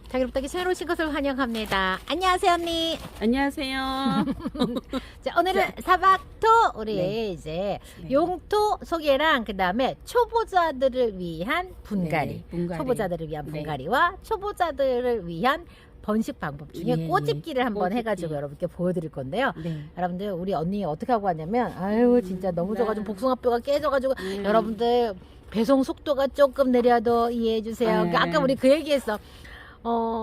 자기롭다기 새로 오신 것을 환영합니다. 안녕하세요, 언니. 안녕하세요. 자, 오늘은 사박토 우리 네. 이제 네. 용토 소개랑 그 다음에 초보자들을 위한 분갈이, 네, 분갈이. 초보자들을 위한 네. 분갈이와 초보자들을 위한 번식 방법 중에 네, 꼬집기를 한번 꼬집기. 해가지고 여러분께 보여드릴 건데요. 네. 여러분들 우리 언니 어떻게 하고 왔냐면 아유 진짜 너무 져가지고 복숭아뼈가 깨져가지고 여러분들 배송 속도가 조금 느려도 이해해 주세요. 네. 아까 우리 그 얘기했어.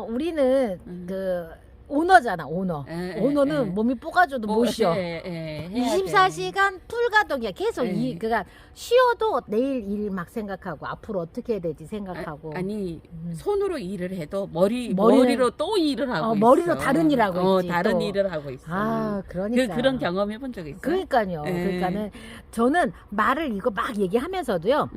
우리는 그 오너잖아, 오너. 오너는 몸이 뽀가져도 못 쉬어. 24시간 풀가동이야. 계속 그러니까 쉬어도 내일 일 막 생각하고 앞으로 어떻게 해야 되지 생각하고. 아니 손으로 일을 해도 머리로 또 일을 하고 있어. 머리로 다른 일 하고 있지. 다른 또. 일을 하고 있어. 아, 그러니까. 그런 경험 해본 적 있어요? 그러니까요. 그러니까는 저는 말을 이거 막 얘기하면서도요.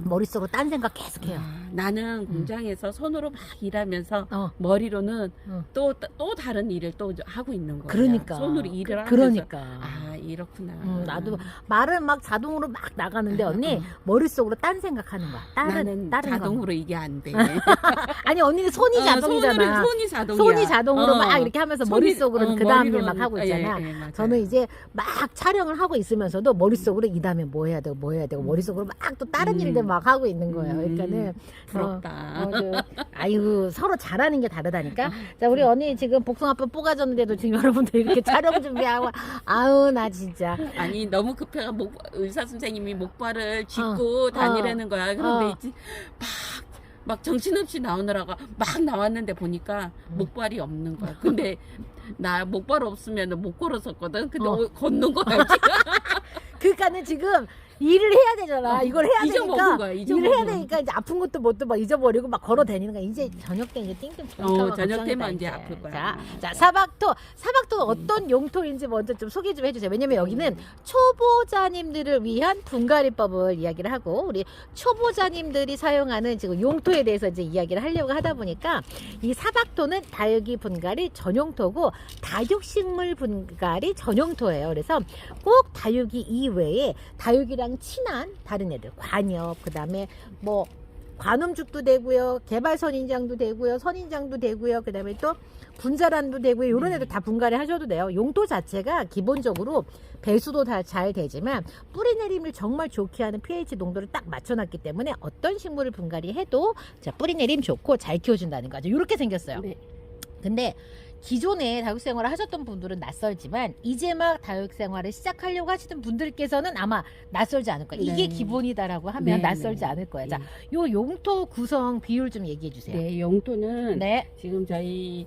머릿속으로 딴 생각 계속해요. 나는 공장에서 손으로 막 일하면서 어. 머리로는 또 다른 일을 또 하고 있는 거야. 그러니까. 손으로 일을 하면서. 그러니까. 아, 이렇구나. 나도 말은 막 자동으로 막 나가는데 언니 머릿속으로 딴 생각하는 거야. 나는 다른 자동으로 이게 안 돼. 아니 언니는 손이 자동이잖아. 손이 자동이야. 손이 자동으로 막 이렇게 하면서 머릿속으로 그 다음 일 막 하고 있잖아. 맞아요. 저는 이제 막 촬영을 하고 있으면서도 머릿속으로 이 다음에 뭐 해야 되고 뭐 해야 되고 머릿속으로 막 또 다른 일들 막 하고 있는 거예요. 그러니까는 부럽다. 아이고 서로 잘하는 게 다르다니까. 자 우리 언니 지금 복숭아뼈 뽀가졌는데도 지금 여러분들 이렇게 촬영 준비하고 아우 나 진짜. 아니 너무 급해가 의사 선생님이 목발을 짚고 다니라는 거야. 그런데 이제 막 정신없이 나오느라고 막 나왔는데 보니까 목발이 없는 거야. 근데 나 목발 없으면 못 걸었었거든. 근데 걷는 거야. 그러니까는 지금 일을 해야 되잖아. 이걸 해야 잊어먹은 되니까 거야, 일을 해야 되니까 이제 아픈 것도 뭣도 막 잊어버리고 막 걸어 다니는 거야. 이제 저녁 때 이제 띵띵 저녁 되면 이제 아플 거야. 자 사박토 어떤 용토인지 먼저 좀 소개 좀 해주세요. 왜냐면 여기는 초보자님들을 위한 분갈이법을 이야기를 하고 우리 초보자님들이 사용하는 지금 용토에 대해서 이제 이야기를 하려고 하다 보니까 이 사박토는 다육이 분갈이 전용토고 다육식물 분갈이 전용토예요. 그래서 꼭 다육이 이외에 다육이랑 친한 다른 애들 관엽 그다음에 뭐 관음죽도 되고요 개발선인장도 되고요 선인장도 되고요 그다음에 또 분자란도 되고요 이런 애들 다 분갈이 하셔도 돼요. 용토 자체가 기본적으로 배수도 다 잘 되지만 뿌리 내림을 정말 좋게 하는 pH 농도를 딱 맞춰놨기 때문에 어떤 식물을 분갈이 해도 자 뿌리 내림 좋고 잘 키워준다는 거죠. 이렇게 생겼어요. 네. 근데 기존에 다육생활을 하셨던 분들은 낯설지만 이제 막 다육생활을 시작하려고 하시는 분들께서는 아마 낯설지 않을 거예요. 이게 기본이다라고 하면 낯설지 않을 거예요. 자, 요 용토 구성 비율 좀 얘기해 주세요. 네, 용토는 네. 지금 저희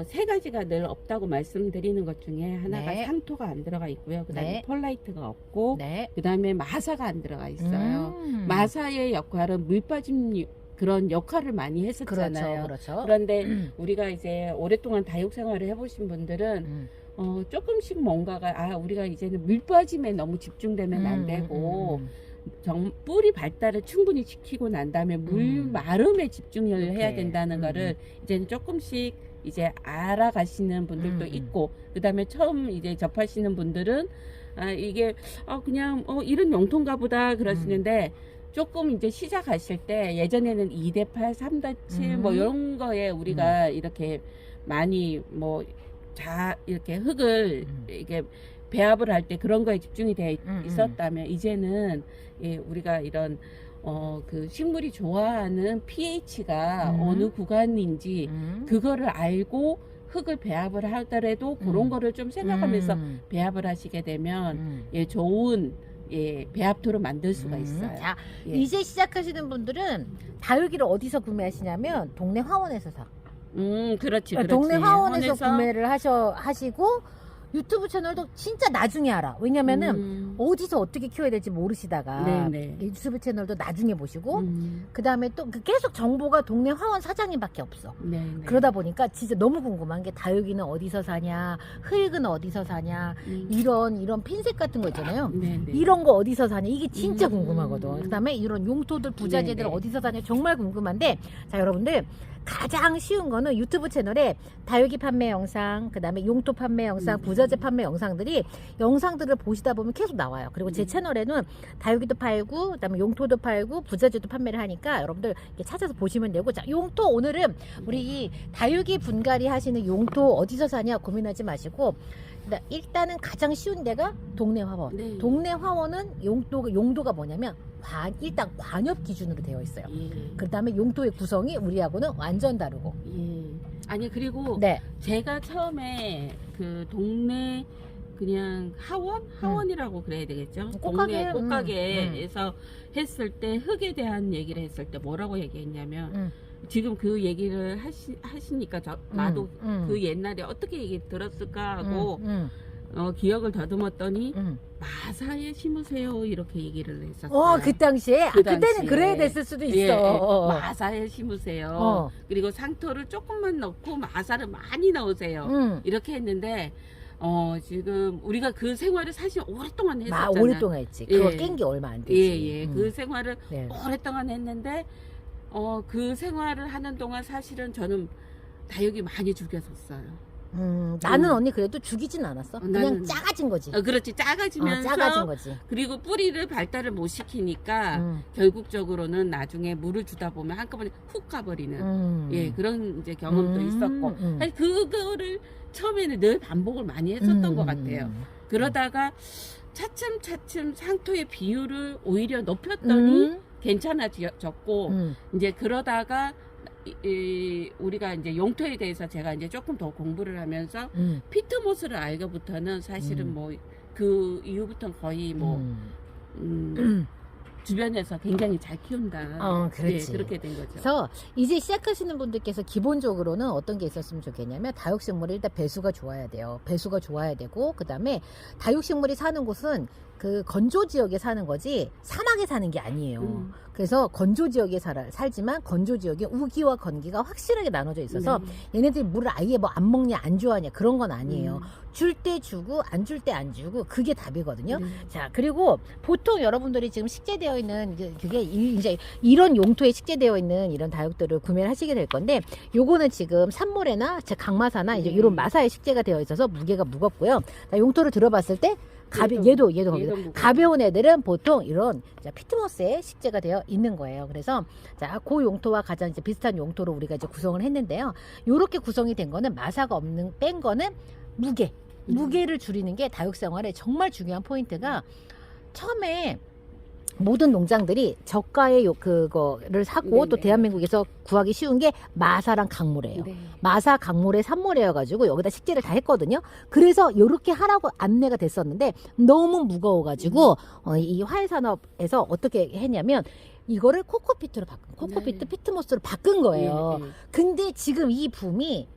세 가지가 늘 없다고 말씀드리는 것 중에 하나가 네. 상토가 안 들어가 있고요. 그다음에 네. 펄라이트가 없고 네. 그다음에 마사가 안 들어가 있어요. 마사의 역할은 물 빠짐 그런 역할을 많이 했었잖아요. 그렇죠. 그런데 우리가 이제 오랫동안 다육 생활을 해보신 분들은 조금씩 뭔가가 우리가 이제는 물 빠짐에 너무 집중되면 안 되고 뿌리 발달을 충분히 시키고 난 다음에 물 마름에 집중을 해야 된다는 거를 이제는 조금씩 이제 알아가시는 분들도 있고 그다음에 처음 이제 접하시는 분들은 이게 그냥 이런 용토인가 보다 그러시는데 조금 이제 시작하실 때 예전에는 2대8, 3대7 뭐 이런 거에 우리가 이렇게 많이 이렇게 흙을 이게 배합을 할 때 그런 거에 집중이 돼 있었다면 이제는 우리가 이런 그 식물이 좋아하는 pH가 어느 구간인지 그거를 알고 흙을 배합을 하더라도 그런 거를 좀 생각하면서 배합을 하시게 되면 좋은 배합토를 만들 수가 있어요. 자, 이제 시작하시는 분들은 다육이를 어디서 구매하시냐면 동네 화원에서 사. 그렇지. 동네 화원에서 구매를 하시고 유튜브 채널도 진짜 나중에 알아. 왜냐면은 어디서 어떻게 키워야 될지 모르시다가 유튜브 채널도 나중에 보시고 그 다음에 또 계속 정보가 동네 화원 사장님밖에 없어. 그러다 보니까 진짜 너무 궁금한 게 다육이는 어디서 사냐, 흙은 어디서 사냐, 이런 핀셋 같은 거 있잖아요. 이런 거 어디서 사냐 이게 진짜 궁금하거든. 그 다음에 이런 용토들 부자재들 어디서 사냐 정말 궁금한데 자 여러분들 가장 쉬운 거는 유튜브 채널에 다육이 판매 영상, 그 다음에 용토 판매 영상, 부자재 판매 영상들을 보시다 보면 계속 나와요. 그리고 제 채널에는 다육이도 팔고, 그 다음에 용토도 팔고, 부자재도 판매를 하니까 여러분들 이렇게 찾아서 보시면 되고. 자, 용토 오늘은 우리 이 다육이 분갈이 하시는 용토 어디서 사냐 고민하지 마시고, 일단은 가장 쉬운 데가 동네 화원. 네. 동네 화원은 용도가 뭐냐면 일단 관엽 기준으로 되어 있어요. 예. 그 다음에 용토의 구성이 우리하고는 완전 다르고. 예. 아니 그리고 네. 제가 처음에 그 동네 그냥 하원이라고 그래야 되겠죠? 꽃가게. 동네 꽃가게에서 했을 때 흙에 대한 얘기를 했을 때 뭐라고 얘기했냐면 지금 그 얘기를 하시니까 나도 그 옛날에 어떻게 얘기 들었을까 하고 기억을 더듬었더니 마사에 심으세요 이렇게 얘기를 했었어요. 그 당시에? 그 그때는 당시에. 그래야 됐을 수도 있어. 예, 마사에 심으세요. 그리고 상토를 조금만 넣고 마사를 많이 넣으세요. 이렇게 했는데 지금 우리가 그 생활을 사실 오랫동안 했었잖아요. 오랫동안 했지. 그거 예. 깬 게 얼마 안 되지. 예. 그 생활을 네. 오랫동안 했는데 그 생활을 하는 동안 사실은 저는 다육이 많이 죽였었어요. 나는 언니 그래도 죽이진 않았어. 그냥 나는- 작아진 거지. 그렇지 작아지면서 작아진 거지. 그리고 뿌리를 발달을 못 시키니까 결국적으로는 나중에 물을 주다 보면 한꺼번에 훅 가버리는 예 그런 이제 경험도 있었고 아니, 그거를 처음에는 늘 반복을 많이 했었던 것 같아요. 그러다가 차츰 상토의 비율을 오히려 높였더니 괜찮아졌고 이제 그러다가 우리가 이제 용토에 대해서 제가 이제 조금 더 공부를 하면서 피트모스를 알고부터는 사실은 뭐 그 이후부터는 거의 뭐 주변에서 굉장히 잘 키운다. 그렇지. 예, 그렇게 된 거죠. 그래서 이제 시작하시는 분들께서 기본적으로는 어떤 게 있었으면 좋겠냐면 다육식물이 일단 배수가 좋아야 돼요. 배수가 좋아야 되고 그 다음에 다육식물이 사는 곳은 그 건조 지역에 사는 거지 사막에 사는 게 아니에요. 그래서 건조 지역에 살지만 건조 지역에 우기와 건기가 확실하게 나눠져 있어서 얘네들이 물을 아예 뭐 안 먹냐 안 좋아하냐 그런 건 아니에요. 줄 때 주고 안 줄 때 안 주고 그게 답이거든요. 자, 그리고 보통 여러분들이 지금 식재되어 있는 그게 이제 이런 용토에 식재되어 있는 이런 다육들을 구매를 하시게 될 건데 요거는 지금 산모래나 강마사나 이제 이런 마사에 식재가 되어 있어서 무게가 무겁고요. 자, 용토를 들어봤을 때 얘도 가벼운 애들은 보통 이런 피트모스에 식재가 되어 있는 거예요. 그래서 자, 그 용토와 가장 이제 비슷한 용토로 우리가 이제 구성을 했는데요. 요렇게 구성이 된 거는 마사가 뺀 거는 무게를 줄이는 게 다육 생활에 정말 중요한 포인트가 처음에 모든 농장들이 저가의 그거를 사고 또 대한민국에서 구하기 쉬운 게 마사랑 강모래예요. 마사, 강모래, 산모래여가지고 여기다 식재를 다 했거든요. 그래서 이렇게 하라고 안내가 됐었는데 너무 무거워가지고 이 화훼산업에서 어떻게 했냐면 이거를 코코피트로 피트모스로 바꾼 거예요. 근데 지금 이 붐이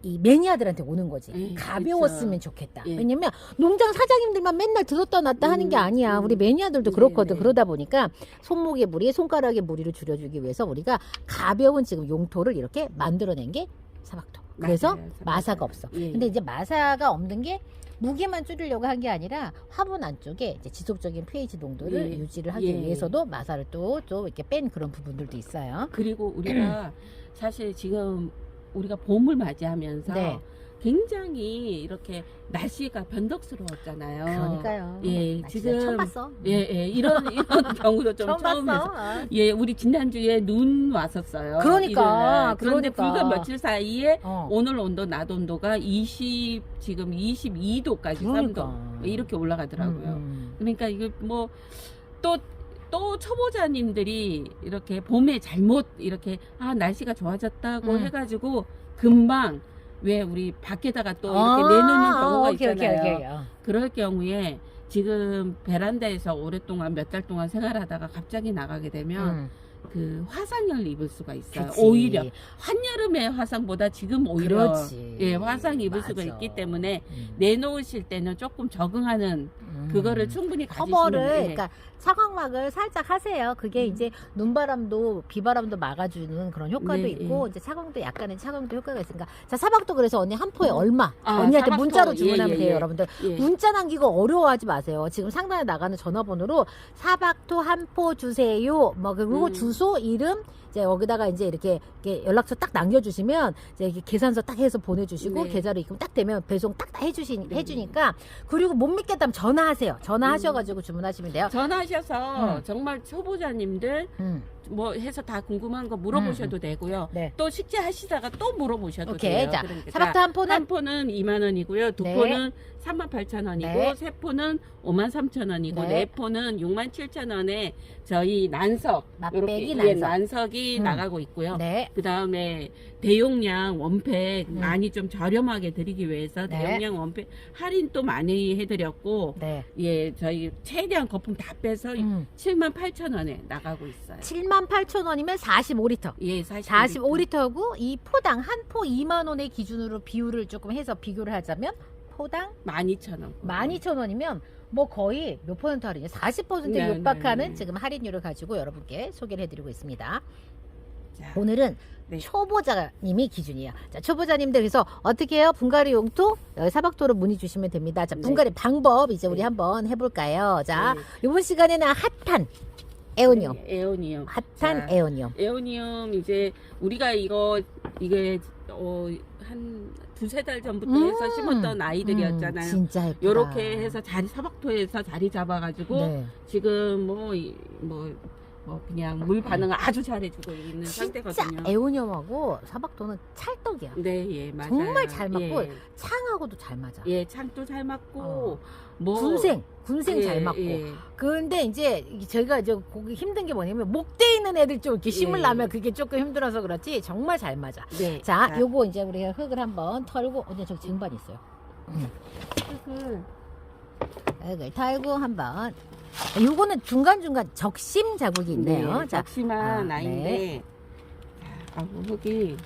이 매니아들한테 오는 거지. 가벼웠으면 좋겠다. 왜냐면 농장 사장님들만 맨날 들었다 놨다 하는 게 아니야. 우리 매니아들도 그렇거든. 그러다 보니까 손목의 무리, 손가락의 무리를 줄여주기 위해서 우리가 가벼운 지금 용토를 이렇게 만들어낸 게 사박토. 그래서 맞아요, 마사가 없어. 근데 이제 마사가 없는 게 무게만 줄이려고 한 게 아니라 화분 안쪽에 이제 지속적인 pH 농도를 유지를 하기 위해서도 마사를 또 이렇게 뺀 그런 부분들도 있어요. 그리고 우리가 사실 지금 우리가 봄을 맞이하면서 굉장히 이렇게 날씨가 변덕스러웠잖아요. 그러니까요. 예, 지금 처음 봤어. 이런 경우도 좀 처음이었어. 예, 우리 지난주에 눈 왔었어요. 그러니까. 그런데 불과 며칠 사이에 오늘 온도 낮 온도가 지금 22도까지 3도 이렇게 올라가더라고요. 그러니까 이거 뭐 또 초보자님들이 이렇게 봄에 잘못 이렇게 날씨가 좋아졌다고 해가지고 금방 왜 우리 밖에다가 또 이렇게 내놓는 경우가 있잖아요. 그럴 경우에 지금 베란다에서 오랫동안 몇 달 동안 생활하다가 갑자기 나가게 되면 그 화상을 입을 수가 있어요. 그치. 오히려 한여름의 화상보다 지금 오히려 그렇지. 화상 입을 수가 있기 때문에 내놓으실 때는 조금 적응하는 그거를 충분히 가지시면 커버를 그러니까 차광막을 살짝 하세요. 그게 이제 눈바람도 비바람도 막아주는 그런 효과도 있고 이제 차광도 약간의 차광도 효과가 있으니까 자 사박토 그래서 언니 한 포에 얼마 언니한테 사박토. 문자로 주문하면 돼요. 여러분들 예. 문자 남기고 어려워하지 마세요. 지금 상단에 나가는 전화번호로 사박토 한 포 주세요. 뭐 그리고 주소 주소, 이름, 이제 여기다가 이제 이렇게 연락처 딱 남겨주시면 이제 이렇게 계산서 딱 해서 보내주시고 네. 계좌로 입금 딱 되면 배송 딱 해주니까. 그리고 못 믿겠다면 전화하세요. 전화하셔가지고 주문하시면 돼요. 전화하셔서 정말 초보자님들 뭐 해서 다 궁금한 거 물어보셔도 되고요. 네. 또 식재하시다가 또 물어보셔도 오케이. 돼요. 자, 그러니까 사박토 한 포는 한 포는 2만 원이고요. 두 네. 포는 38,000원이고 네. 세 포는 53,000원이고 네. 네 포는 67,000원에 저희 난석 맛배기 요렇게 난석. 난석이 나가고 있고요. 네. 그다음에 대용량 원팩 많이 좀 저렴하게 드리기 위해서 네. 대용량 원팩 할인 또 많이 해드렸고 네. 예 저희 최대한 거품 다 빼서 78,000원에 나가고 있어요. 78,000원이면 45리터. 예, 45리터고 이 포당 한 포 2만 원의 기준으로 비율을 조금 해서 비교를 하자면 포당 12,000원. 12,000원이면 뭐 거의 몇 퍼센트 할인이에요? 40% 네, 육박하는 네. 지금 할인율을 가지고 여러분께 소개를 해드리고 있습니다. 자, 오늘은 네. 초보자님이 기준이에요. 자, 초보자님들 그래서 어떻게 해요? 분갈이 용토 여기 사박토로 문의 주시면 됩니다. 자, 네. 분갈이 방법 이제 우리 네. 한번 해볼까요? 자, 네. 이번 시간에는 핫한 에오니움, 네, 에오니움. 핫한 자, 에오니움. 에오니움 이제 우리가 이게 한 두세 달 전부터 해서 심었던 아이들이었잖아요. 진짜 예쁘다. 요렇게 해서 사박토에서 자리 잡아가지고 네. 지금 그냥 물 반응을 아주 잘해주고 있는 진짜 상태거든요. 에오니움하고 사박토는 찰떡이야. 네, 예, 맞아요. 정말 잘 맞고 예, 창하고도 잘 맞아. 예, 창도 잘 맞고 어. 뭐 군생 예, 잘 맞고. 예. 근데 이제 저희가 이제 거기 힘든 게 뭐냐면 목대 있는 애들 좀 이렇게 심으려면 예. 그게 조금 힘들어서 그렇지 정말 잘 맞아. 네. 자, 요거 이제 우리가 흙을 한번 털고 언니 저기 쟁반 있어요. 흙을 털고 한번. 요거는 중간중간 적심 자국이 있네요. 자, 작심한 아, 아이인데 네. 자, 흙이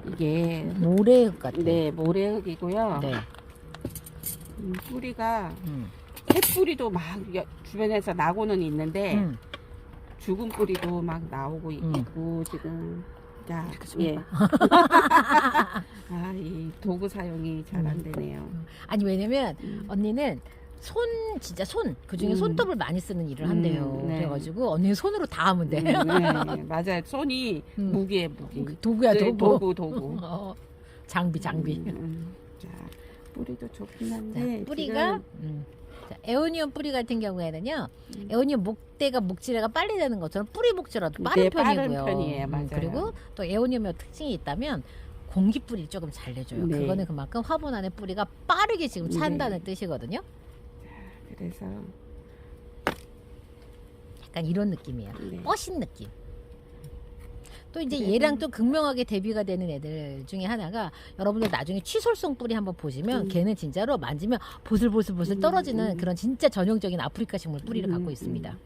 이게 모래흙 같아. 네 모래흙이고요. 네. 뿌리가 음. 새뿌리도 막 주변에서 나고는 있는데 음. 죽은 뿌리도 막 나오고 있고 지금 자 예. 아, 이 도구 사용이 잘 안 되네요. 아니 왜냐면 언니는 진짜 그중에 손톱을 많이 쓰는 일을 한대요. 네. 그래가지고 언니는 손으로 다 하면 돼. 네, 맞아요. 손이 무기에 무기. 도구야 네, 도구. 도구. 장비. 자, 뿌리도 좋긴 자, 한데 뿌리가 자, 에오니움 뿌리 같은 경우에는 에오니움 목대가 목질해가 빨리 되는 것처럼 뿌리 목질라도 빠른 네, 빠른 편이고요. 편이에요. 맞아요. 그리고 또 에오니움의 특징이 있다면 공기 뿌리를 조금 잘 내줘요. 네. 그거는 그만큼 화분 안에 뿌리가 빠르게 지금 찬다는 뜻이거든요. 그래서 약간 이런 느낌이에요. 네. 뻐신 느낌. 또 이제 그래서- 얘랑 또 극명하게 대비가 되는 애들 중에 하나가 여러분들 나중에 취솔성 뿌리 한번 보시면 걔는 진짜로 만지면 보슬보슬 떨어지는 그런 진짜 전형적인 아프리카 식물 뿌리를 갖고 있습니다.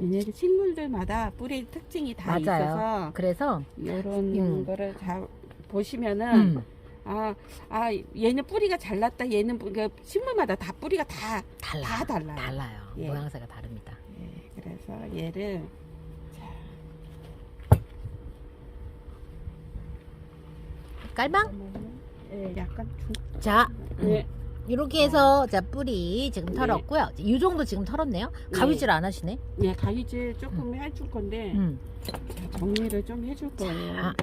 얘네들 식물들마다 뿌리 특징이 다 맞아요. 있어서 그래서 이런 거를 잘 보시면은 얘는 뿌리가 잘났다. 얘는 식물마다 다 뿌리가 다 달라요. 달라요. 예. 모양새가 다릅니다. 예, 그래서 얘를 깔방? 예, 약간 자, 예. 이렇게 해서 자 뿌리 지금 네. 털었고요. 이 정도 지금 털었네요. 가위질 안 하시네. 예, 가위질 조금 해줄 건데 자, 정리를 좀 해줄 거예요. 자,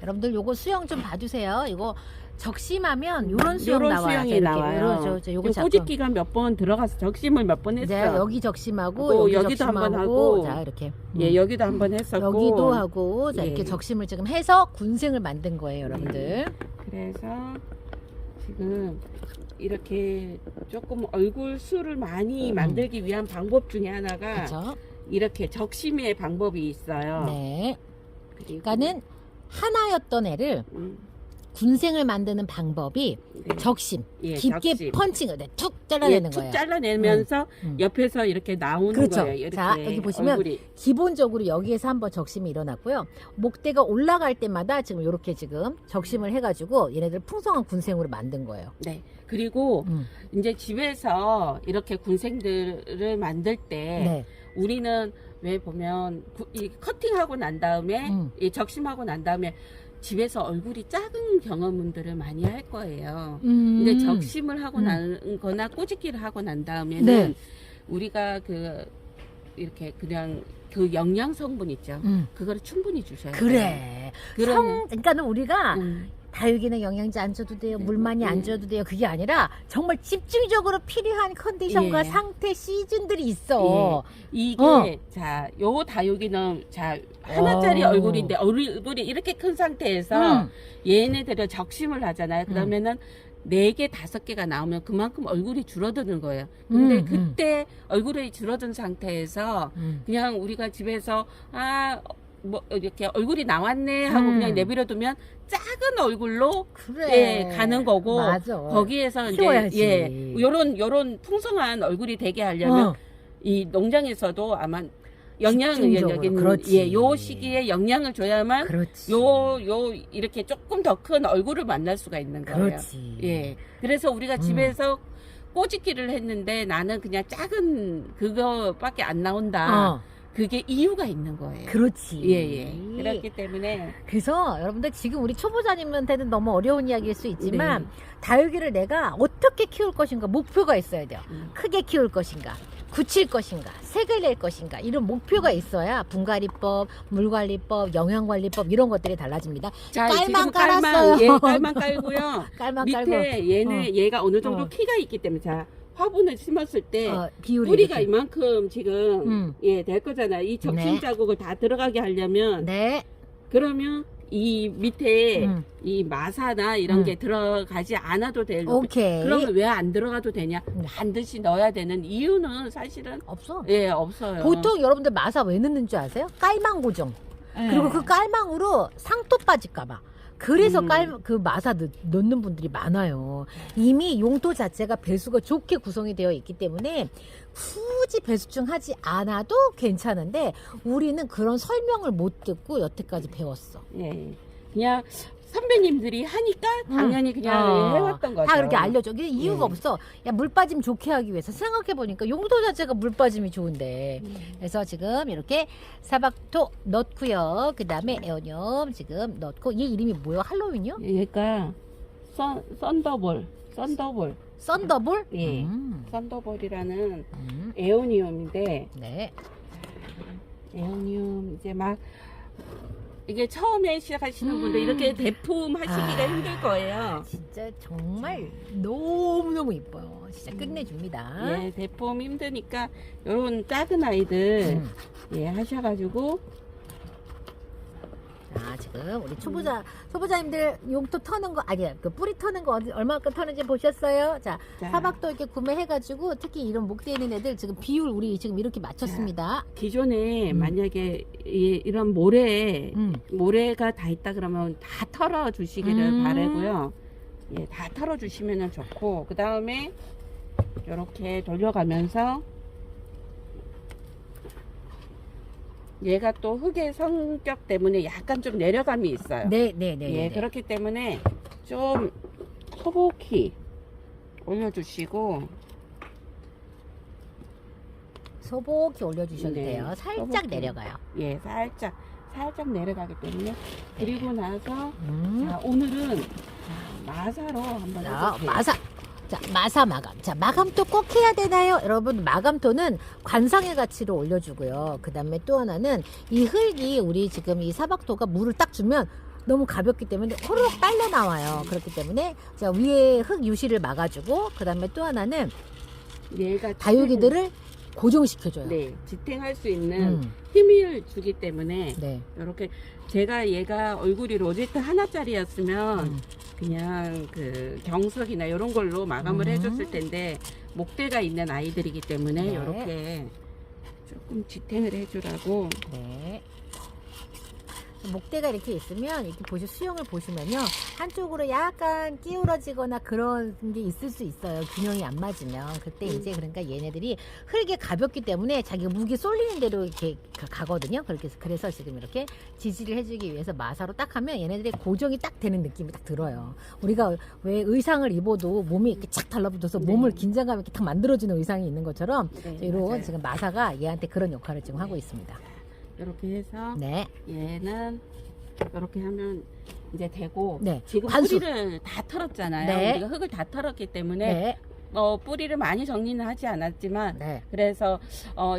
여러분들 요거 수영 좀 봐주세요. 이거 적심하면 요런 수영 요런 나와요. 수영이 자, 이렇게 나와요. 요거 자꾸 꼬집기가 몇 번 들어가서 적심을 몇 번 이제 했어요. 여기 적심하고 하고 여기 여기도 한번 적심하고 하고 자 이렇게 예, 여기도 한번 했었고 여기도 하고 자 이렇게 예. 적심을 지금 해서 군생을 만든 거예요, 여러분들. 그래서 지금 이렇게 조금 얼굴 수를 많이 만들기 위한 방법 중에 하나가 그렇죠? 이렇게 적심의 방법이 있어요. 네. 그리고 그러니까는 하나였던 애를 군생을 만드는 방법이 네. 적심, 예, 깊게 적심. 펀칭을 툭 잘라내는 툭 거예요. 잘라내면서 옆에서 이렇게 나오는 그렇죠. 거예요. 이렇게 자, 여기 보시면 얼굴이. 기본적으로 여기에서 한번 적심이 일어났고요. 목대가 올라갈 때마다 지금 이렇게 지금 적심을 해가지고 얘네들 풍성한 군생으로 만든 거예요. 네. 그리고 이제 집에서 이렇게 군생들을 만들 때 네. 우리는 왜 보면 이 커팅하고 난 다음에 이 적심하고 난 다음에 집에서 얼굴이 작은 경험들을 많이 할 거예요. 근데 적심을 하고 난 거나 꼬집기를 하고 난 다음에는 네. 우리가 이렇게 그냥 그 영양 성분 있죠. 그거를 충분히 주셔야 돼요. 그래. 그러니까는 우리가 음. 다육이는 영양제 안 줘도 돼요. 물 많이 안 줘도 돼요. 그게 아니라 정말 집중적으로 필요한 컨디션과 예. 상태 시즌들이 있어. 이게 자, 요 다육이는 자 하나짜리 얼굴인데 얼굴이 이렇게 큰 상태에서 얘네들은 적심을 하잖아요. 그러면은 4개, 5개가 나오면 그만큼 얼굴이 줄어드는 거예요. 근데 그때 얼굴이 줄어든 상태에서 그냥 우리가 집에서 뭐 이렇게 얼굴이 나왔네 하고 그냥 내버려두면 작은 얼굴로 그래. 예, 가는 거고 맞아. 거기에서 키워야지. 이제 요런 풍성한 얼굴이 되게 하려면 이 농장에서도 아마 영양을 집중적으로. 그렇지. 예, 요 시기에 영양을 줘야만 그렇지. 요 이렇게 조금 더 큰 얼굴을 만날 수가 있는 거예요. 그렇지. 예. 그래서 우리가 집에서 꼬집기를 했는데 나는 그냥 작은 그거밖에 안 나온다. 그게 이유가 있는 거예요. 그렇지. 예. 그렇기 때문에 그래서 여러분들 지금 우리 초보자님한테는 너무 어려운 이야기일 수 있지만 네. 다육이를 내가 어떻게 키울 것인가 목표가 있어야 돼요. 크게 키울 것인가, 굳힐 것인가, 색을 낼 것인가 이런 목표가 있어야 분갈이법, 물관리법, 영양관리법 이런 것들이 달라집니다. 자, 깔만 지금 깔았어요. 예, 깔만 깔고요. 깔만 밑에 깔고 얘가 어느 정도 키가 있기 때문에 자 화분을 심었을 때 비율이 뿌리가 이렇게. 이만큼 지금 될 거잖아요. 이 적심 네. 자국을 다 들어가게 하려면 네. 그러면 이 밑에 이 마사나 이런 게 들어가지 않아도 될. 오케이. 그러면 왜 안 들어가도 되냐? 반드시 넣어야 되는 이유는 사실은 없어. 예 없어요. 보통 여러분들 마사 왜 넣는 줄 아세요? 깔망 고정. 그리고 그 깔망으로 상토 빠질까봐. 그래서 그 마사 넣는 분들이 많아요. 이미 용토 자체가 배수가 좋게 구성이 되어 있기 때문에 굳이 배수충 하지 않아도 괜찮은데 우리는 그런 설명을 못 듣고 여태까지 배웠어. 예, 그냥 선배님들이 하니까 당연히 그냥 해왔던 거죠. 다 그렇게 알려줘. 근데 이유가 없어. 야, 물 빠짐 좋게 하기 위해서 생각해보니까 용토 자체가 물 빠짐이 좋은데. 그래서 지금 이렇게 사박토 넣고요. 그 다음에 에어늄 지금 넣고. 얘 이름이 뭐예요? 할로윈이요? 얘가 썬더볼. 썬더볼? 예. 썬더볼이라는 에오니움인데 네. 에오니움 이제 막 이게 처음에 시작하시는 분들 이렇게 대품 하시기가 힘들 거예요. 진짜 정말 너무너무 이뻐요. 진짜 끝내줍니다. 예, 대품 힘드니까 요런 작은 아이들 예, 하셔가지고 자, 지금 우리 초보자님들 용토 터는 거, 아니야, 그 뿌리 터는 거 얼마큼 터는지 보셨어요? 자, 자. 사박도 이렇게 구매해가지고 특히 이런 목대 있는 애들 지금 비율 우리 지금 이렇게 맞췄습니다. 기존에 만약에 이런 모래가 다 있다 그러면 다 털어 주시기를 바라고요. 예, 다 털어 주시면 좋고 그 다음에 이렇게 돌려가면서 얘가 또 흙의 성격 때문에 약간 좀 내려감이 있어요. 네. 예, 그렇기 때문에 좀 소복히 올려주시고 소복히 올려주셔도 네, 돼요. 살짝 소복히. 내려가요. 예, 살짝 내려가기 때문에 그리고 나서 자, 오늘은 마사로 한번 자, 해볼게요. 마사 마감. 자, 마감토 꼭 해야 되나요? 여러분, 마감토는 관상의 가치로 올려주고요. 그 다음에 또 하나는 이 흙이 우리 지금 이 사박토가 물을 딱 주면 너무 가볍기 때문에 호로록 빨려 나와요. 그렇기 때문에 자, 위에 흙 유실을 막아주고 그 다음에 또 하나는 얘가 다육이들을 고정시켜줘요. 네, 지탱할 수 있는 힘을 주기 때문에 네. 이렇게 얘가 얼굴이 로제트 하나짜리였으면 그냥 그 경석이나 이런 걸로 마감을 해줬을 텐데 목대가 있는 아이들이기 때문에 네. 이렇게 조금 지탱을 해주라고. 네. 목대가 이렇게 있으면 이렇게 수영을 보시면요 한쪽으로 약간 기울어지거나 그런 게 있을 수 있어요. 균형이 안 맞으면 그때 이제 그러니까 얘네들이 흙이 가볍기 때문에 자기가 무게 쏠리는 대로 이렇게 가거든요. 그래서 지금 이렇게 지지를 해주기 위해서 마사로 딱 하면 얘네들이 고정이 딱 되는 느낌이 딱 들어요. 우리가 왜 의상을 입어도 몸이 이렇게 착 달라붙어서 몸을 긴장감 있게 딱 만들어주는 의상이 있는 것처럼 이런 맞아요. 지금 마사가 얘한테 그런 역할을 지금 하고 있습니다. 이렇게 해서 네. 얘는 이렇게 하면 이제 되고 네. 지금 관수. 뿌리를 다 털었잖아요. 네. 우리가 흙을 다 털었기 때문에 네. 뿌리를 많이 정리는 하지 않았지만 네. 그래서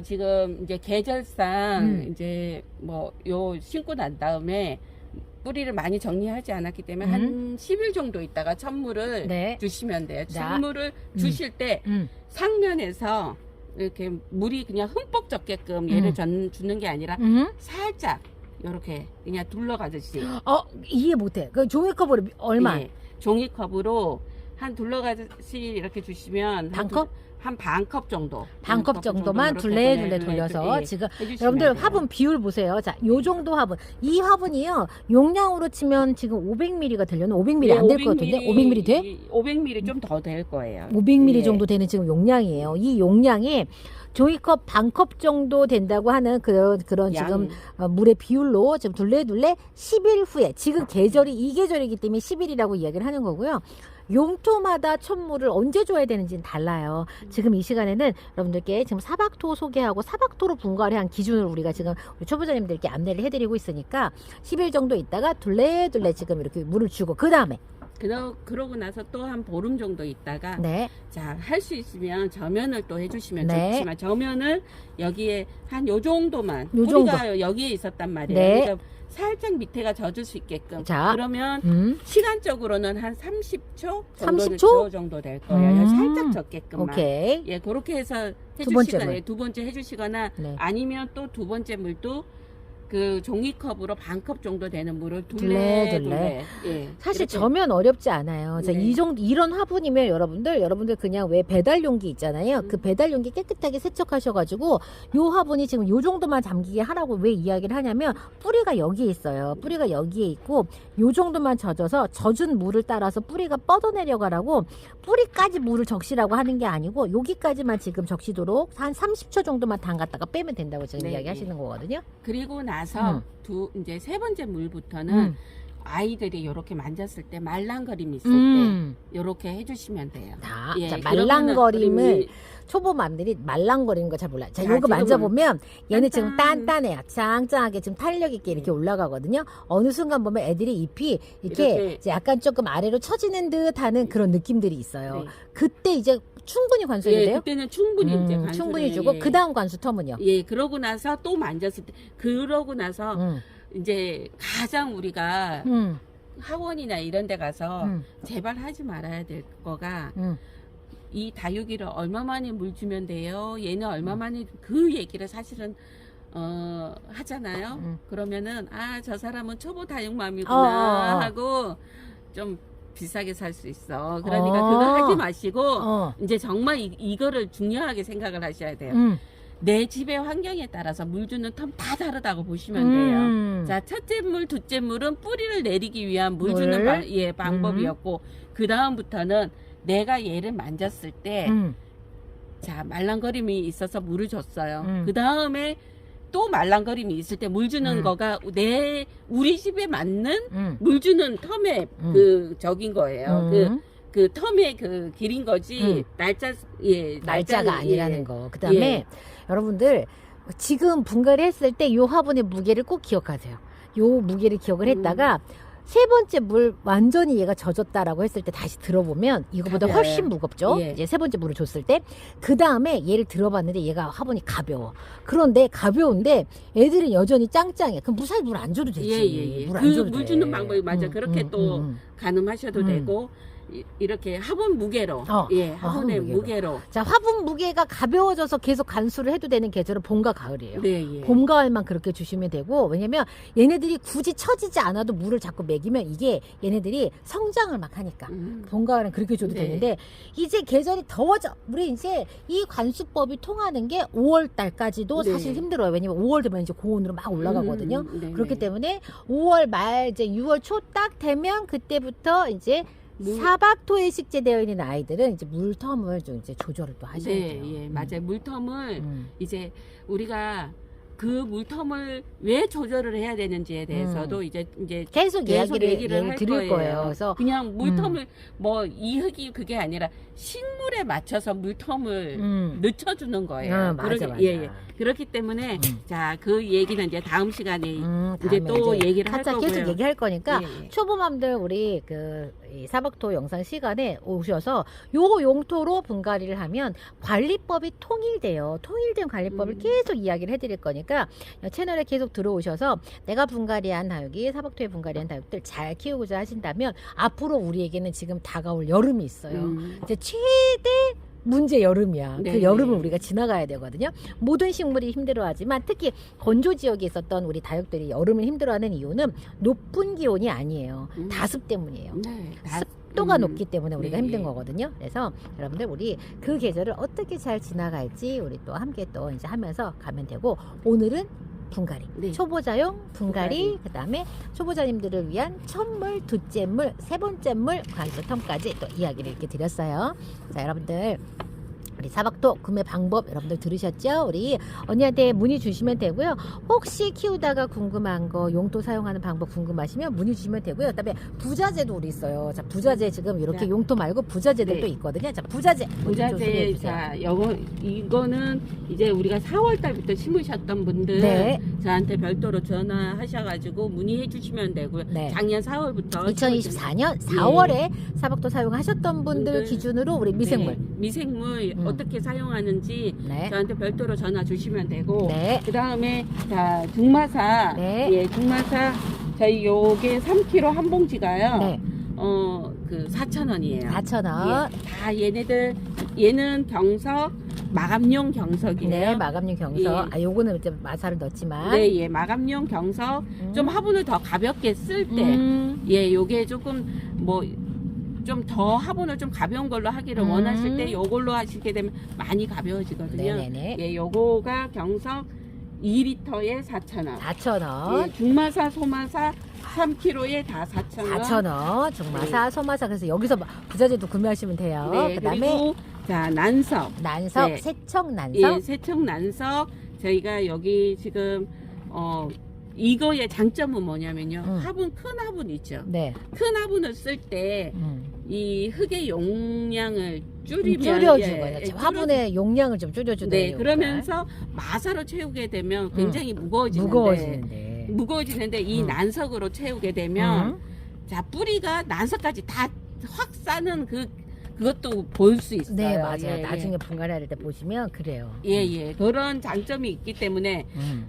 지금 이제 계절상 이제 요 심고 난 다음에 뿌리를 많이 정리하지 않았기 때문에 한 10일 정도 있다가 천물을 네. 주시면 돼요. 자. 천물을 주실 때 상면에서 이렇게 물이 그냥 흠뻑 젖게끔 얘를 주는 게 아니라 살짝 이렇게 그냥 둘러가듯이. 이해 못해. 그 종이컵으로 얼마? 예, 종이컵으로 한 둘러가듯이 이렇게 주시면 반컵? 한 반컵 정도. 반컵 정도만 둘레둘레 돌려서 지금 여러분들 화분 비율 보세요. 자, 요 정도 화분. 이 화분이요. 용량으로 치면 지금 500ml가 되려나? 500ml 안 될 것 같은데? 500ml 돼? 500ml 좀 더 될 거예요. 500ml 예. 정도 되는 지금 용량이에요. 이 용량에 종이컵 반컵 정도 된다고 하는 그런 양. 지금 물의 비율로 지금 둘레둘레 10일 후에 지금 계절이 이 계절이기 때문에 10일이라고 이야기를 하는 거고요. 용토마다 천물을 언제 줘야 되는지는 달라요. 지금 이 시간에는 여러분들께 지금 사박토 소개하고 사박토로 분갈이한 기준을 우리가 지금 우리 초보자님들께 안내를 해드리고 있으니까 10일 정도 있다가 둘레둘레 지금 이렇게 물을 주고 그 다음에 그러고 나서 또 한 보름 정도 있다가 네. 자, 할 수 있으면 저면을 또 해주시면 네. 좋지만 저면을 여기에 한 요 정도만 요 뿌리가 여기에 있었단 말이에요. 네. 그러니까 살짝 밑에가 젖을 수 있게끔. 자. 그러면 시간적으로는 한 30초 정도 30초? 정도 될 거예요. 살짝 젖게끔만. 오케이. 예, 그렇게 해서 두 번째 해주시거나 물. 두 번째 해주시거나 네. 아니면 또 두 번째 물도 그 종이컵으로 반컵 정도 되는 물을 둘레. 둘레. 예, 사실 이렇게. 저면 어렵지 않아요. 자, 네. 이런 화분이면 여러분들 그냥 왜 배달 용기 있잖아요. 그 배달 용기 깨끗하게 세척하셔가지고 요 화분이 지금 요 정도만 잠기게 하라고 왜 이야기를 하냐면 뿌리가 여기에 있어요. 뿌리가 여기에 있고 요 정도만 젖어서 젖은 물을 따라서 뿌리가 뻗어내려가라고 뿌리까지 물을 적시라고 하는 게 아니고 여기까지만 지금 적시도록 한 30초 정도만 담갔다가 빼면 된다고 지금 네, 이야기하시는 거거든요. 그리고 나서 이제 세 번째 물부터는 아이들이 이렇게 만졌을 때 말랑거림이 있을 때 이렇게 해주시면 돼요. 예, 자, 그러면은 말랑거림을 초보맘들이 말랑거리는 거 잘 몰라요. 자, 자, 요거 지금은 만져보면 얘는 지금 딴딴. 단단해요. 짱짱하게 지금 탄력 있게 이렇게 올라가거든요. 어느 순간 보면 애들이 잎이 이렇게 이제 약간 조금 아래로 처지는 듯하는 그런 느낌들이 있어요. 네. 그때 이제 충분히 관수해도 예, 돼요? 그때는 충분히 이제 관수를 충분히 주고 예. 그 다음 관수 텀은요? 예, 그러고 나서 또 만졌을 때 그러고 나서 이제 가장 우리가 학원이나 이런 데 가서 제발 하지 말아야 될 거가 이 다육이를 얼마 만에 물 주면 돼요. 얘는 얼마 만에 그 얘기를 사실은 하잖아요. 그러면은 저 사람은 초보 다육맘이구나 하고 좀 비싸게 살 수 있어. 그러니까 그거 하지 마시고 이제 정말 이거를 중요하게 생각을 하셔야 돼요. 내 집의 환경에 따라서 물 주는 텀 다 다르다고 보시면 돼요. 자, 첫째 물, 둘째 물은 뿌리를 내리기 위한 물 주는 방법이었고 그 다음부터는 내가 얘를 만졌을 때 자, 말랑거림이 있어서 물을 줬어요. 그 다음에 또 말랑거림이 있을 때 물 주는 거가 우리 집에 맞는 물 주는 텀의 그 적인 거예요. 그 텀의 그 길인 거지 날짜가 아니라는 거. 그 다음에 여러분들 지금 분갈이 했을 때 요 화분의 무게를 꼭 기억하세요. 요 무게를 기억을 했다가 세 번째 물 완전히 얘가 젖었다라고 했을 때 다시 들어보면 이거보다 가벼워요. 훨씬 무겁죠. 예. 이제 세 번째 물을 줬을 때 그 다음에 얘를 들어봤는데 얘가 화분이 가벼워. 그런데 가벼운데 애들은 여전히 짱짱해. 그럼 무사히 물 안 줘도 되지. 예. 물 안 줘도 물 돼. 주는 방법이 맞아. 그렇게 또 가늠하셔도 되고 이렇게 화분 무게로 화분의 화분 무게로. 자, 화분 무게가 가벼워져서 계속 간수를 해도 되는 계절은 봄과 가을이에요. 네, 예. 봄, 가을만 그렇게 주시면 되고, 왜냐면 얘네들이 굳이 처지지 않아도 물을 자꾸 먹이면 이게 얘네들이 성장을 막 하니까 봄, 가을은 그렇게 줘도 네. 되는데 이제 계절이 더워져. 우리 이제 이 관수법이 통하는 게 5월 달까지도 네. 사실 힘들어요. 왜냐면 5월 되면 이제 고온으로 막 올라가거든요. 네, 그렇기 네. 때문에 5월 말 이제 6월 초 딱 되면 그때부터 이제 사박토에 식재되어 있는 아이들은 이제 물텀을 좀 이제 조절을 또 하셔야 돼요. 예, 맞아요. 물텀을 이제 우리가 그 물텀을 왜 조절을 해야 되는지에 대해서도 이제 계속 얘기를 할 드릴 거예요. 그래서 그냥 물텀을 뭐 이흙이 그게 아니라 식물 수분에 맞춰서 물텀을 음. 늦춰주는 거예요. 맞아, 맞아. 예. 그렇기 때문에 자, 그 얘기는 이제 다음 시간에 이제 다음에 또 얘기를 할 살짝 거고요. 계속 얘기할 거니까 예, 예. 초보맘들 우리 이 사박토 영상 시간에 오셔서 요 용토로 분갈이를 하면 관리법이 통일돼요. 통일된 관리법을 계속 이야기를 해드릴 거니까 채널에 계속 들어오셔서 내가 분갈이한 다육이 사박토에 분갈이한 다육들 잘 키우고자 하신다면 앞으로 우리에게는 지금 다가올 여름이 있어요. 이제 최대 문제 여름이야. 네, 그 여름을 네. 우리가 지나가야 되거든요. 모든 식물이 힘들어하지만 특히 건조 지역에 있었던 우리 다육들이 여름을 힘들어하는 이유는 높은 기온이 아니에요. 다습 때문이에요. 네. 습도가 높기 때문에 우리가 네, 힘든 예. 거거든요. 그래서 여러분들 우리 그 계절을 어떻게 잘 지나갈지 우리 또 함께 또 이제 하면서 가면 되고 오늘은 분갈이, 네. 초보자용 분갈이, 그다음에 초보자님들을 위한 첫물, 둘째 물, 세 번째 물, 관수텀까지 또 이야기를 이렇게 드렸어요. 자, 여러분들 우리 사박토 구매 방법 여러분들 들으셨죠? 우리 언니한테 문의 주시면 되고요. 혹시 키우다가 궁금한 거 용토 사용하는 방법 궁금하시면 문의 주시면 되고요. 그다음에 부자재도 우리 있어요. 자, 부자재 지금 이렇게 자. 용토 말고 부자재들도 네. 있거든요. 자, 부자재 먼저 좀 소개해 부자재, 주세요. 자, 이거는 이제 우리가 4월 달부터 심으셨던 분들 네. 저한테 별도로 전화하셔가지고 문의해 주시면 되고요. 네. 작년 4월부터 2024년 4월에 사박토 사용하셨던 분들 분들, 기준으로 우리 미생물. 네, 미생물 어떻게 사용하는지 네. 저한테 별도로 전화 주시면 되고 네. 그 다음에 자 중마사 네. 예 중마사 저희 요게 3kg 한 봉지가요. 네. 그 4,000원이에요. 4,000원. 예, 다 얘는 경석 마감용 경석이에요. 네, 마감용 경석. 예. 아, 요거는 이제 마사를 넣었지만. 네, 예, 마감용 경석 좀 화분을 더 가볍게 쓸 때, 예, 요게 조금 뭐 좀 더 화분을 좀 가벼운 걸로 하기를 원하실 때 요걸로 하시게 되면 많이 가벼워지거든요. 네네네. 예, 요거가 경석 2리터에 4,000원. 4,000원. 예, 중마사, 소마사 3kg에 다 4,000원. 4,000원. 중마사, 소마사. 그래서 여기서 부자재도 구매하시면 돼요. 네, 그다음에 그리고 자 난석. 난석, 네. 세척 난석. 예, 세척 난석. 저희가 여기 지금 이거의 장점은 뭐냐면요. 화분 큰 화분 있죠. 네. 큰 화분을 쓸 때 이 흙의 용량을 줄이면 줄여주고요. 예, 화분의 용량을 좀 줄여주는 네, 그러면서 마사로 채우게 되면 굉장히 무거워지는데 이 난석으로 채우게 되면 자 뿌리가 난석까지 다 확 싸는 그것도 볼 수 있어요. 네, 맞아요. 예, 나중에 분갈이할 때 보시면 그래요. 예, 그런 장점이 있기 때문에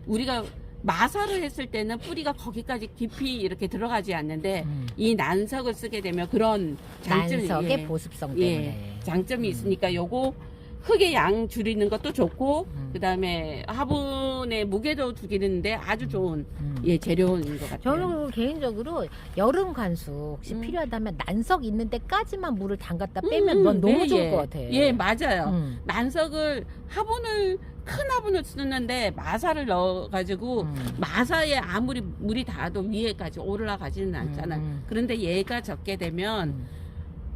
우리가 마사를 했을 때는 뿌리가 거기까지 깊이 이렇게 들어가지 않는데 이 난석을 쓰게 되면 그런 장점이 난석의 보습성 때문에. 예, 장점이 있으니까 요거 흙의 양 줄이는 것도 좋고 그다음에 화분의 무게도 줄이는데 아주 좋은 예, 재료인 것 같아요. 저는 개인적으로 여름 관수 혹시 필요하다면 난석 있는 데까지만 물을 담갔다 빼면 넌 너무 네, 좋을 예. 것 같아. 예, 맞아요. 난석을 큰 화분을 쓰는데 마사를 넣어가지고 마사에 아무리 물이 닿아도 위에까지 올라가지는 않잖아요. 그런데 얘가 적게 되면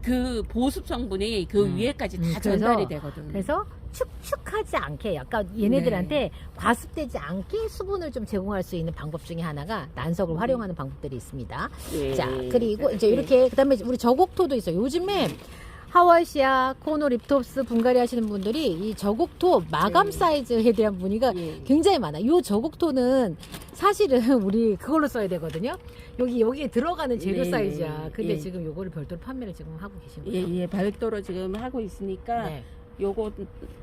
그 보습 성분이 그 위에까지 다 전달이 되거든요. 그래서 축축하지 않게 약간 얘네들한테 과습되지 않게 수분을 좀 제공할 수 있는 방법 중에 하나가 난석을 활용하는 방법들이 있습니다. 예. 자, 그리고 이제 이렇게 그다음에 우리 저곡토도 있어요. 요즘에 하와이시아, 코노, 립톱스 분갈이 하시는 분들이 이 저곡토 마감 사이즈에 대한 문의가 굉장히 많아요. 요 저곡토는 사실은 우리 그걸로 써야 되거든요. 여기에 들어가는 재료 네. 사이즈야. 근데 예. 지금 요거를 별도로 판매를 지금 하고 계신 거예요. 예, 별도로 지금 하고 있으니까 네. 요거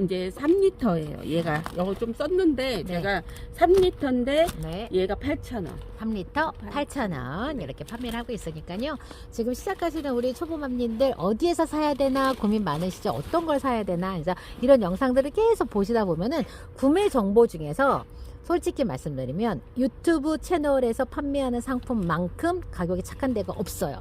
이제 3리터예요. 얘가 요거 좀 썼는데 네. 제가 3리터인데 네. 얘가 8,000원. 3리터 8,000원 이렇게 판매를 하고 있으니까요. 지금 시작하시는 우리 초보맘님들 어디에서 사야 되나 고민 많으시죠? 어떤 걸 사야 되나? 그래서 이런 영상들을 계속 보시다 보면은 구매 정보 중에서 솔직히 말씀드리면 유튜브 채널에서 판매하는 상품만큼 가격이 착한 데가 없어요.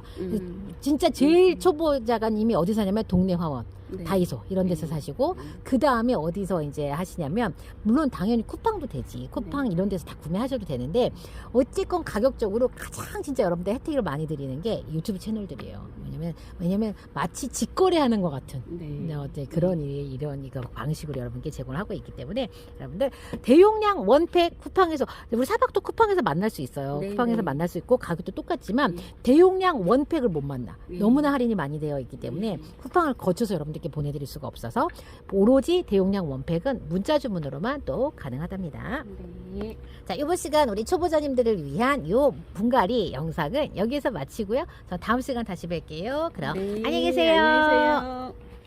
진짜 제일 초보자가 이미 어디 사냐면 동네 화원, 네. 다이소 이런 데서 사시고 그 다음에 어디서 이제 하시냐면 물론 당연히 쿠팡도 되지 쿠팡 이런 데서 다 구매하셔도 되는데 어쨌건 가격적으로 가장 진짜 여러분들 혜택을 많이 드리는 게 유튜브 채널들이에요. 왜냐면 마치 직거래하는 것 같은 그런 이런 이거 방식으로 여러분께 제공을 하고 있기 때문에 여러분들 대용량 원팩 쿠팡에서 우리 사박도 쿠팡에서 만날 수 있어요. 네, 쿠팡에서 네. 만날 수 있고 가격도 똑같지만 대용량 원팩을 못 만나. 너무나 할인이 많이 되어 있기 때문에 쿠팡을 거쳐서 여러분들 여러분들께 보내드릴 수가 없어서 오로지 대용량 원팩은 문자 주문으로만 또 가능하답니다. 네. 자, 이번 시간 우리 초보자님들을 위한 요 분갈이 영상은 여기서 마치고요. 저 다음 시간 다시 뵐게요. 그럼 네, 안녕히 계세요. 안녕히 계세요.